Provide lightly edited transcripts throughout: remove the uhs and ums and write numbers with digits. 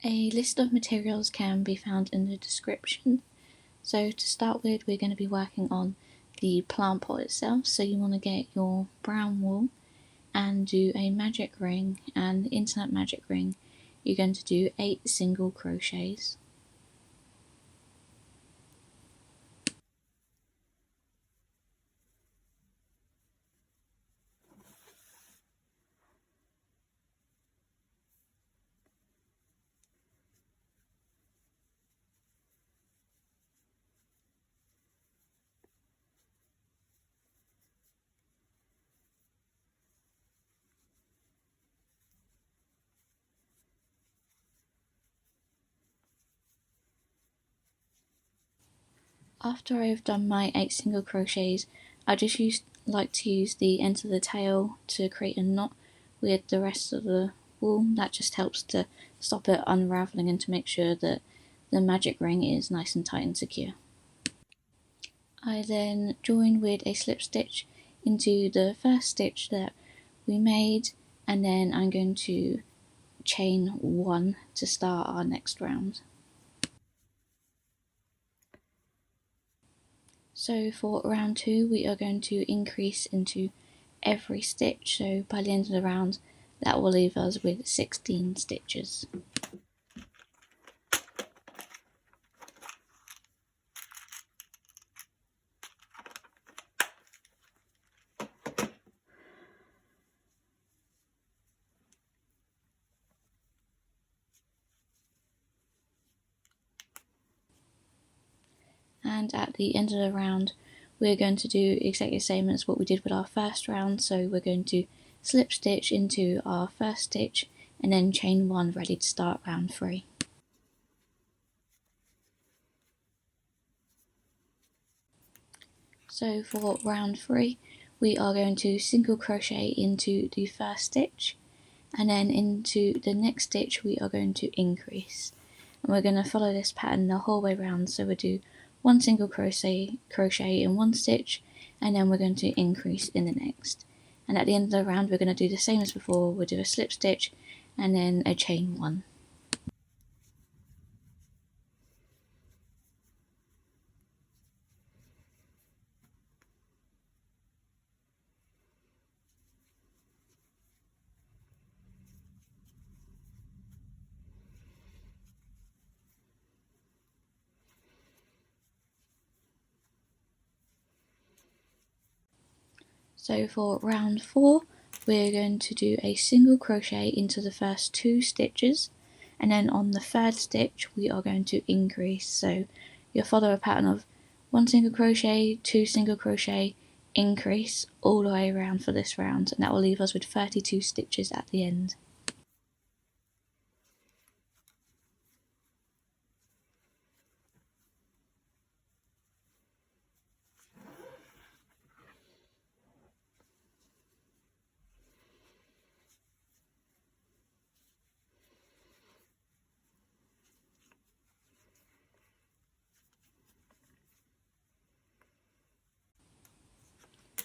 A list of materials can be found in the description. So to start with, we're going to be working on the plant pot itself. So you want to get your brown wool and do a magic ring, and into that magic ring you're going to do 8 single crochets. After I've done my 8 single crochets, I just like to use the end of the tail to create a knot with the rest of the wool. That just helps to stop it unravelling and to make sure that the magic ring is nice and tight and secure. I then join with a slip stitch into the first stitch that we made, and then I'm going to chain 1 to start our next round. So for round 2 we are going to increase into every stitch, so by the end of the round that will leave us with 16 stitches. And at the end of the round we're going to do exactly the same as what we did with our first round, so we're going to slip stitch into our first stitch and then chain 1 ready to start round 3. So for round 3 we are going to single crochet into the first stitch, and then into the next stitch we are going to increase, and we're going to follow this pattern the whole way round. So we'll do 1 single crochet in one stitch, and then we're going to increase in the next, and at the end of the round we're going to do the same as before. We'll do a slip stitch and then a chain 1. So for round 4 we're going to do a single crochet into the first 2 stitches, and then on the third stitch we are going to increase. So you'll follow a pattern of 1 single crochet, 2 single crochet, increase all the way around for this round, and that will leave us with 32 stitches at the end.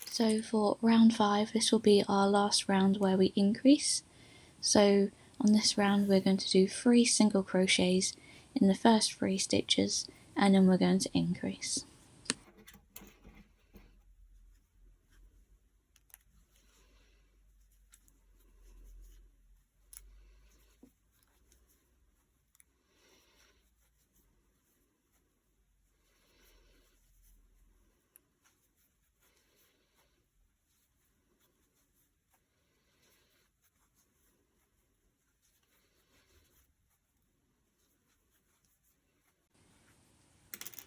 So for round 5, this will be our last round where we increase. So on this round we're going to do 3 single crochets in the first 3 stitches, and then we're going to increase.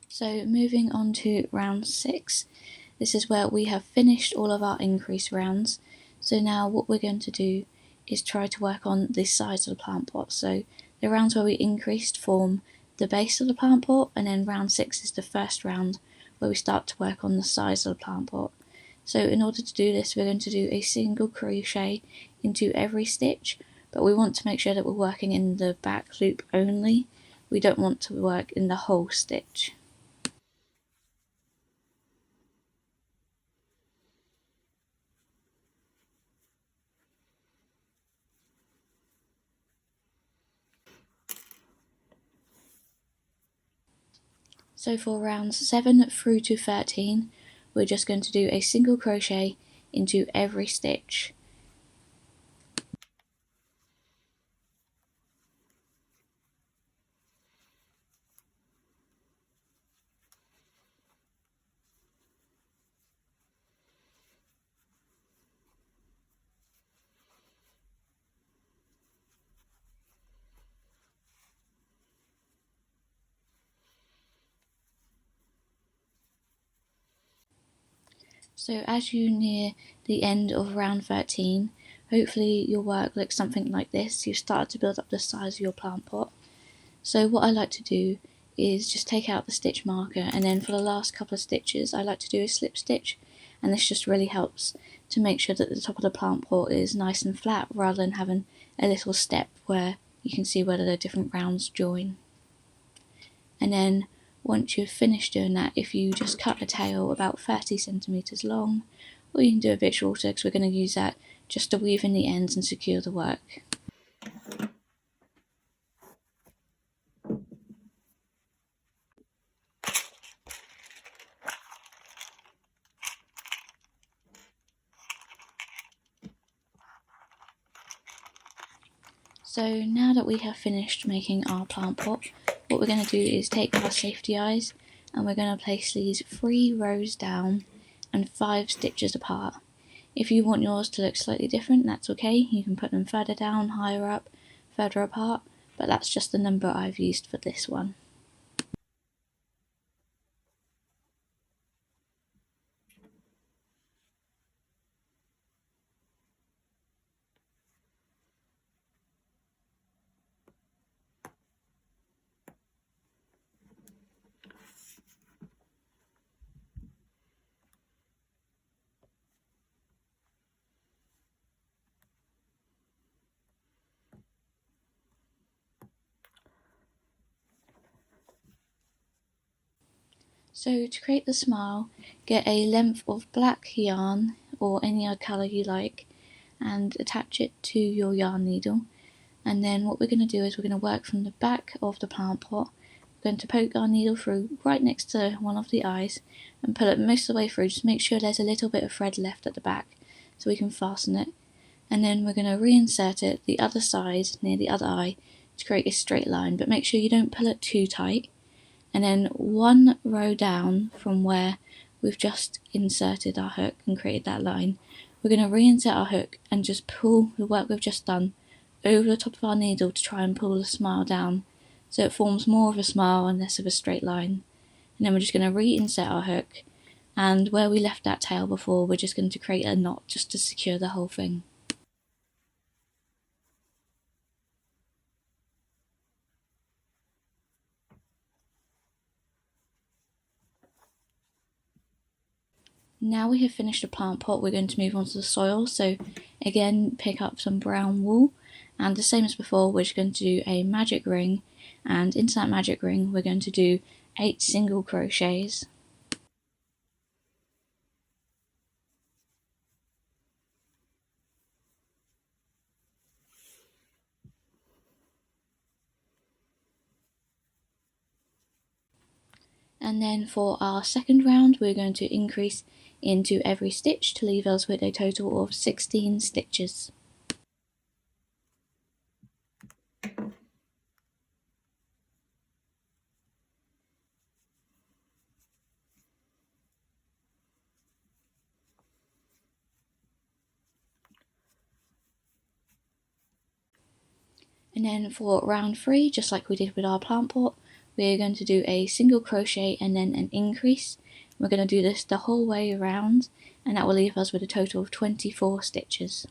So moving on to round 6, this is where we have finished all of our increase rounds. So now what we're going to do is try to work on the sides of the plant pot. So the rounds where we increased form the base of the plant pot, and then round 6 is the first round where we start to work on the sides of the plant pot. So in order to do this we're going to do a single crochet into every stitch, but we want to make sure that we're working in the back loop only. We don't want to work in the whole stitch. So for rounds 7 through to 13, we're just going to do a single crochet into every stitch. So as you near the end of round 13, hopefully your work looks something like this. You've started to build up the size of your plant pot. So what I like to do is just take out the stitch marker, and then for the last couple of stitches I like to do a slip stitch, and this just really helps to make sure that the top of the plant pot is nice and flat rather than having a little step where you can see where the different rounds join. And then once you've finished doing that, if you just cut a tail about 30 centimeters long, or you can do a bit shorter because we're going to use that just to weave in the ends and secure the work. So now that we have finished making our plant pot, what we're going to do is take our safety eyes and we're going to place these 3 rows down and 5 stitches apart. If you want yours to look slightly different, that's okay. You can put them further down, higher up, further apart, but that's just the number I've used for this one. So to create the smile, get a length of black yarn or any other colour you like and attach it to your yarn needle, and then what we're going to do is we're going to work from the back of the plant pot. We're going to poke our needle through right next to one of the eyes and pull it most of the way through. Just make sure there's a little bit of thread left at the back so we can fasten it, and then we're going to reinsert it the other side near the other eye to create a straight line, but make sure you don't pull it too tight. And then 1 row down from where we've just inserted our hook and created that line, we're going to reinsert our hook and just pull the work we've just done over the top of our needle to try and pull the smile down so it forms more of a smile and less of a straight line. And then we're just going to reinsert our hook, and where we left that tail before, we're just going to create a knot just to secure the whole thing. Now we have finished the plant pot, we're going to move on to the soil. So again, pick up some brown wool, and the same as before, we're just going to do a magic ring, and into that magic ring we're going to do 8 single crochets. And then for our second round, we're going to increase into every stitch to leave us with a total of 16 stitches. And then for round 3, just like we did with our plant pot, we're going to do a single crochet and then an increase. We're going to do this the whole way around, and that will leave us with a total of 24 stitches.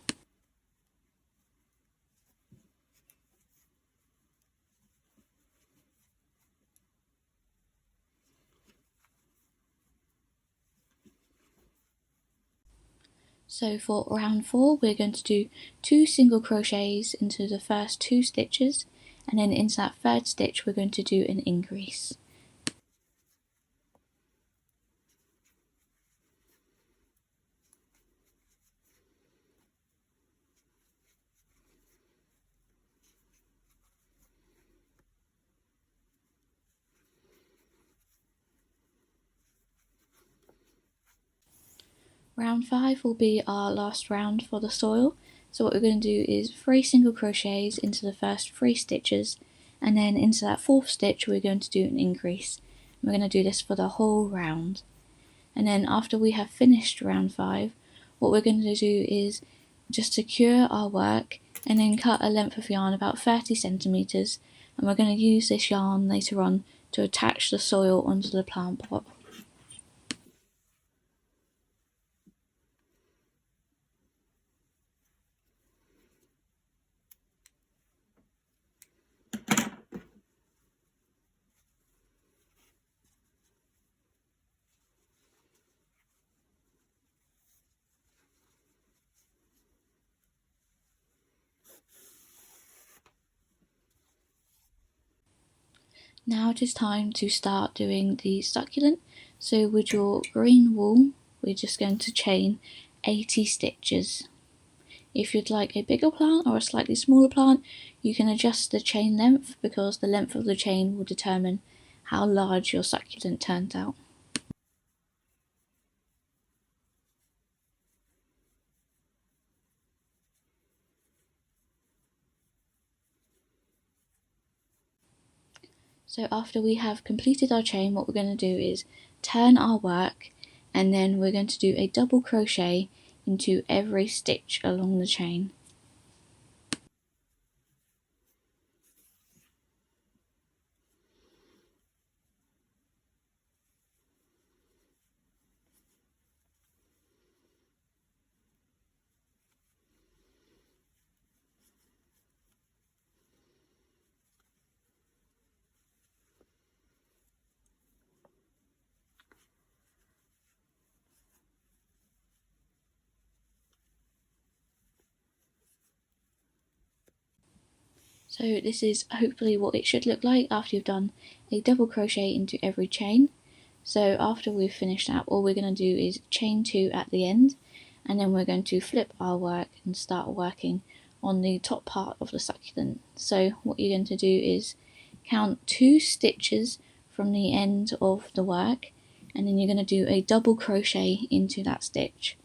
So for round 4, we're going to do 2 single crochets into the first 2 stitches, and then into that third stitch we're going to do an increase. Round 5 will be our last round for the soil. So what we're going to do is 3 single crochets into the first 3 stitches, and then into that 4th stitch we're going to do an increase. We're going to do this for the whole round. And then after we have finished round 5, what we're going to do is just secure our work and then cut a length of yarn about 30 centimeters, and we're going to use this yarn later on to attach the soil onto the plant pot. Now it is time to start doing the succulent. So with your green wool, we're just going to chain 80 stitches. If you'd like a bigger plant or a slightly smaller plant, you can adjust the chain length, because the length of the chain will determine how large your succulent turns out. So after we have completed our chain, what we're going to do is turn our work, and then we're going to do a double crochet into every stitch along the chain. So this is hopefully what it should look like after you've done a double crochet into every chain. So after we've finished that, all we're going to do is chain 2 at the end, and then we're going to flip our work and start working on the top part of the succulent. So what you're going to do is count 2 stitches from the end of the work, and then you're going to do a double crochet into that stitch.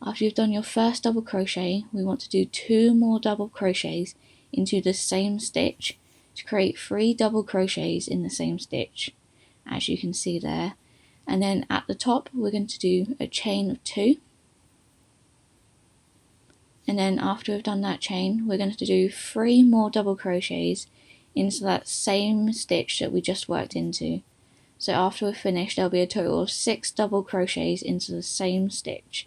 After you've done your first double crochet, we want to do 2 more double crochets into the same stitch to create 3 double crochets in the same stitch, as you can see there. And then at the top we're going to do a chain of 2, and then after we've done that chain we're going to do 3 more double crochets into that same stitch that we just worked into. So after we're finished, there'll be a total of 6 double crochets into the same stitch.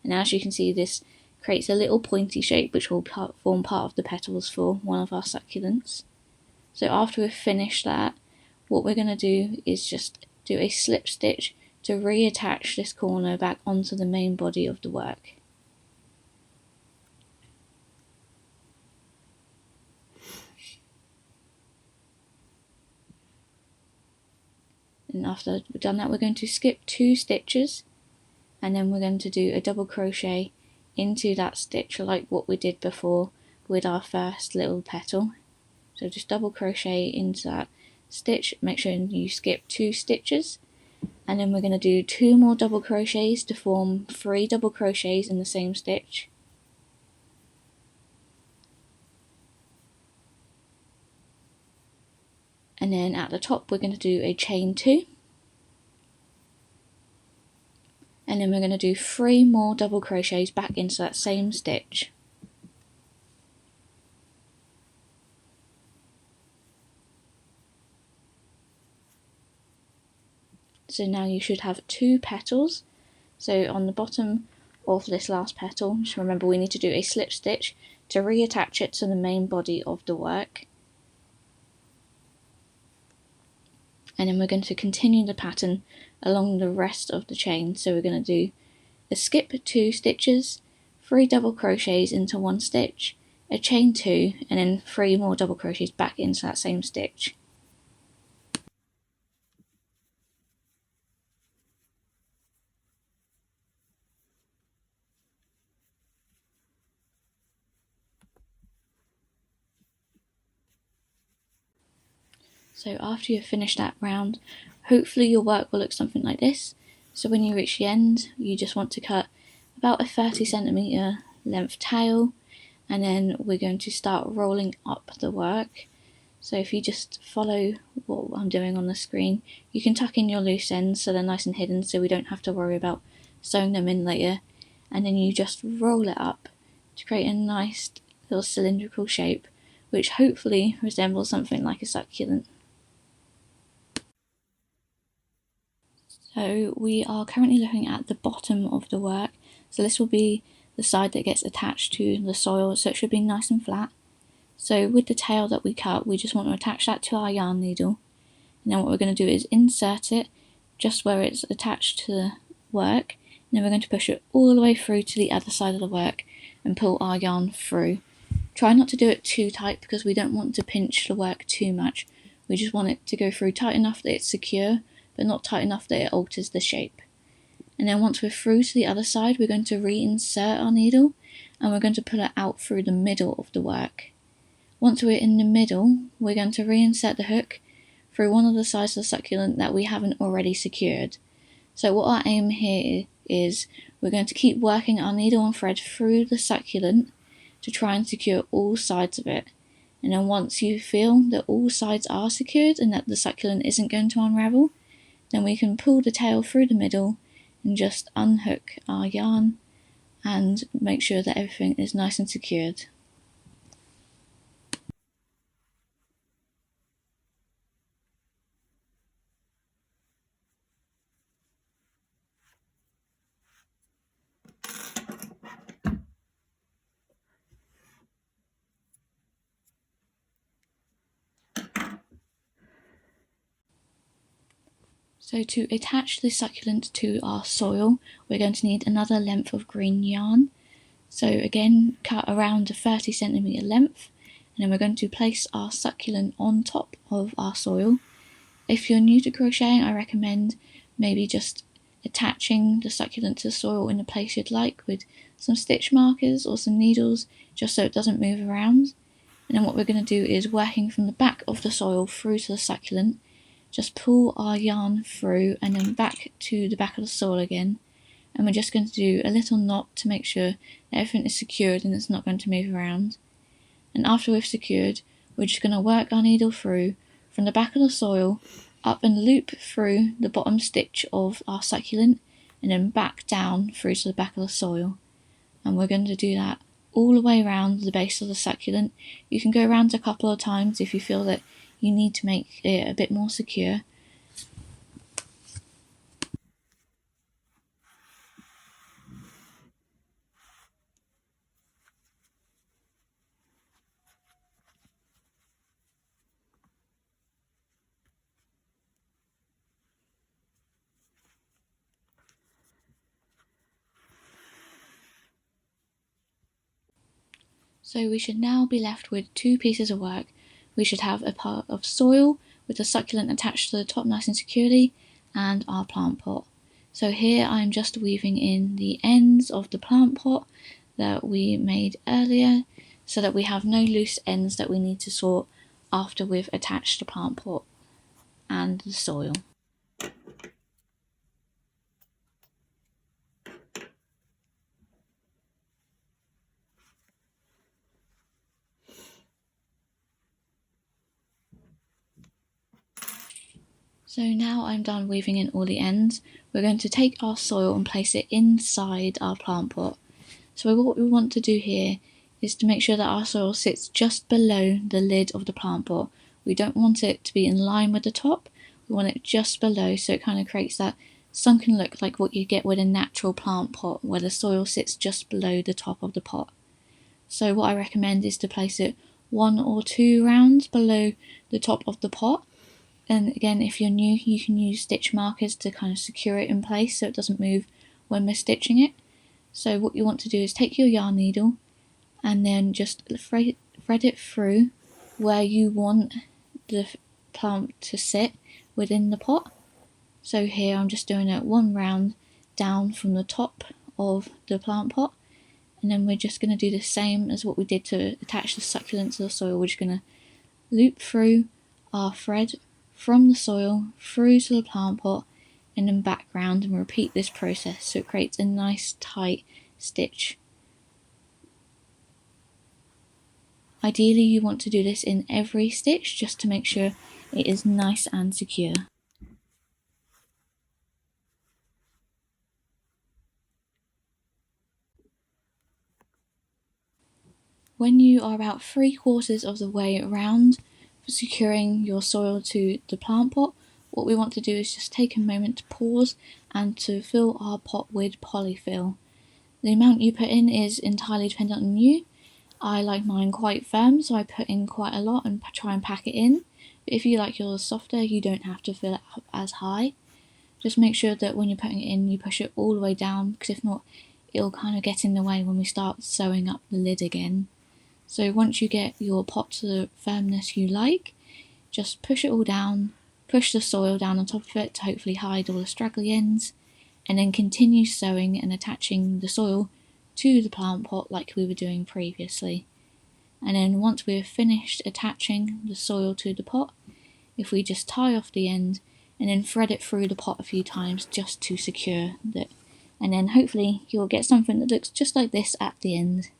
And as you can see, this creates a little pointy shape which will form part of the petals for one of our succulents. So after we've finished that, what we're going to do is just do a slip stitch to reattach this corner back onto the main body of the work. And after we've done that, we're going to skip 2 stitches, and then we're going to do a double crochet into that stitch like what we did before with our first little petal. So just double crochet into that stitch, make sure you skip 2 stitches, and then we're going to do 2 more double crochets to form 3 double crochets in the same stitch. And then at the top we're going to do a chain 2, and then we're going to do 3 more double crochets back into that same stitch. So now you should have 2 petals. So on the bottom of this last petal, just remember we need to do a slip stitch to reattach it to the main body of the work. And then we're going to continue the pattern along the rest of the chain. So we're going to do a skip 2 stitches, 3 double crochets into 1 stitch, a chain 2, and then 3 more double crochets back into that same stitch. So after you've finished that round, hopefully your work will look something like this. So when you reach the end, you just want to cut about a 30cm length tail, and then we're going to start rolling up the work. So if you just follow what I'm doing on the screen, you can tuck in your loose ends so they're nice and hidden so we don't have to worry about sewing them in later. And then you just roll it up to create a nice little cylindrical shape, which hopefully resembles something like a succulent. So we are currently looking at the bottom of the work. So this will be the side that gets attached to the soil, so it should be nice and flat. So with the tail that we cut, we just want to attach that to our yarn needle. And then what we're going to do is insert it just where it's attached to the work. And then we're going to push it all the way through to the other side of the work and pull our yarn through. Try not to do it too tight because we don't want to pinch the work too much. We just want it to go through tight enough that it's secure, but not tight enough that it alters the shape. And then once we're through to the other side, we're going to reinsert our needle and we're going to pull it out through the middle of the work. Once we're in the middle, we're going to reinsert the hook through one of the sides of the succulent that we haven't already secured. So what our aim here is we're going to keep working our needle and thread through the succulent to try and secure all sides of it. And then once you feel that all sides are secured and that the succulent isn't going to unravel, then we can pull the tail through the middle and just unhook our yarn and make sure that everything is nice and secured. So to attach the succulent to our soil, we're going to need another length of green yarn. So again, cut around a 30cm length, and then we're going to place our succulent on top of our soil. If you're new to crocheting, I recommend maybe just attaching the succulent to the soil in the place you'd like with some stitch markers or some needles, just so it doesn't move around. And then what we're going to do is, working from the back of the soil through to the succulent, just pull our yarn through and then back to the back of the soil again. And we're just going to do a little knot to make sure that everything is secured and it's not going to move around. And after we've secured, we're just going to work our needle through from the back of the soil up and loop through the bottom stitch of our succulent and then back down through to the back of the soil. And we're going to do that all the way around the base of the succulent. You can go around a couple of times if you feel that you need to make it a bit more secure. So we should now be left with two pieces of work. We should have a part of soil with the succulent attached to the top nice and securely, and our plant pot. So here I'm just weaving in the ends of the plant pot that we made earlier, so that we have no loose ends that we need to sort after we've attached the plant pot and the soil. So now I'm done weaving in all the ends. We're going to take our soil and place it inside our plant pot. So what we want to do here is to make sure that our soil sits just below the lid of the plant pot. We don't want it to be in line with the top, we want it just below, so it kind of creates that sunken look like what you get with a natural plant pot where the soil sits just below the top of the pot. So what I recommend is to place it 1 or 2 rounds below the top of the pot. And again, if you're new, you can use stitch markers to kind of secure it in place so it doesn't move when we're stitching it. So what you want to do is take your yarn needle and then just thread it through where you want the plant to sit within the pot. So here I'm just doing it 1 round down from the top of the plant pot, and then we're just going to do the same as what we did to attach the succulent to the soil. We're just going to loop through our thread from the soil through to the plant pot and then back round, and repeat this process so it creates a nice tight stitch. Ideally you want to do this in every stitch just to make sure it is nice and secure. When you are about 3/4 of the way around for securing your soil to the plant pot, what we want to do is just take a moment to pause and to fill our pot with polyfill. The amount you put in is entirely dependent on you. I like mine quite firm, so I put in quite a lot and try and pack it in. But if you like yours softer, you don't have to fill it up as high. Just make sure that when you're putting it in, you push it all the way down, because if not, it'll kind of get in the way when we start sewing up the lid again. So once you get your pot to the firmness you like, just push it all down, push the soil down on top of it to hopefully hide all the straggly ends, and then continue sewing and attaching the soil to the plant pot like we were doing previously. And then once we've finished attaching the soil to the pot, if we just tie off the end and then thread it through the pot a few times just to secure it, and then hopefully you'll get something that looks just like this at the end.